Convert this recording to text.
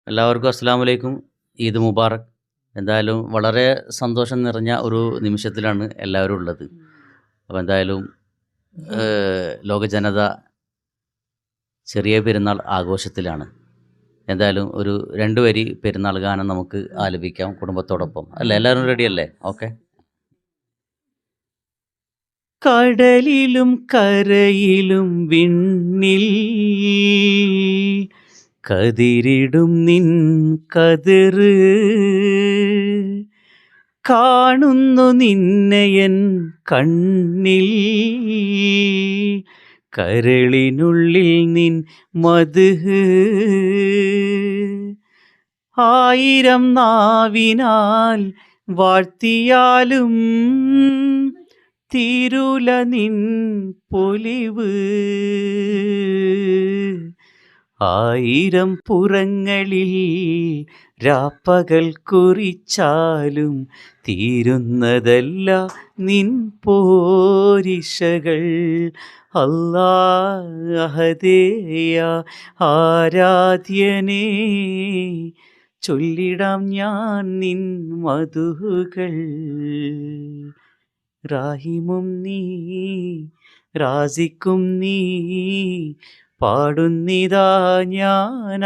എല്ലാവർക്കും അസ്സലാമു അലൈക്കും. ഈദ് മുബാറക്. എന്തായാലും വളരെ സന്തോഷം നിറഞ്ഞ ഒരു നിമിഷത്തിലാണ് എല്ലാവരും ഉള്ളത്. അപ്പോൾ എന്തായാലും ലോക ജനത ചെറിയ പെരുന്നാൾ ആഘോഷത്തിലാണ്. എന്തായാലും ഒരു 2 വരി പെരുന്നാൾ ഗാനം നമുക്ക് ആലപിക്കാം കുടുംബത്തോടൊപ്പം. അല്ലേ? എല്ലാവരും റെഡിയല്ലേ? ഓക്കെ. കടലിലും കരയിലും വിണ്ണിൽ കതിരിടും നിൻ കതിറ് കാണുന്നു നിന്നെയൻ കണ്ണിൽ കരളിനുള്ളിൽ നിൻ മധുഹ് ആയിരം നാവിനാൽ വാഴ്ത്തിയാലും തീരുല നിൻ പൊലിവ് ആയിരം പുറങ്ങളിൽ രാപ്പകൽ കുറിച്ചാലും തീരുന്നതല്ല നിൻ പോരിശകൾ അല്ലാഹദേയ ആരാധ്യനേ ചൊല്ലിടാം ഞാൻ നിൻ മധുകൾ റാഹിമും നീ റാസിക്കും നീ പാടുന്നിതാ ഞാൻ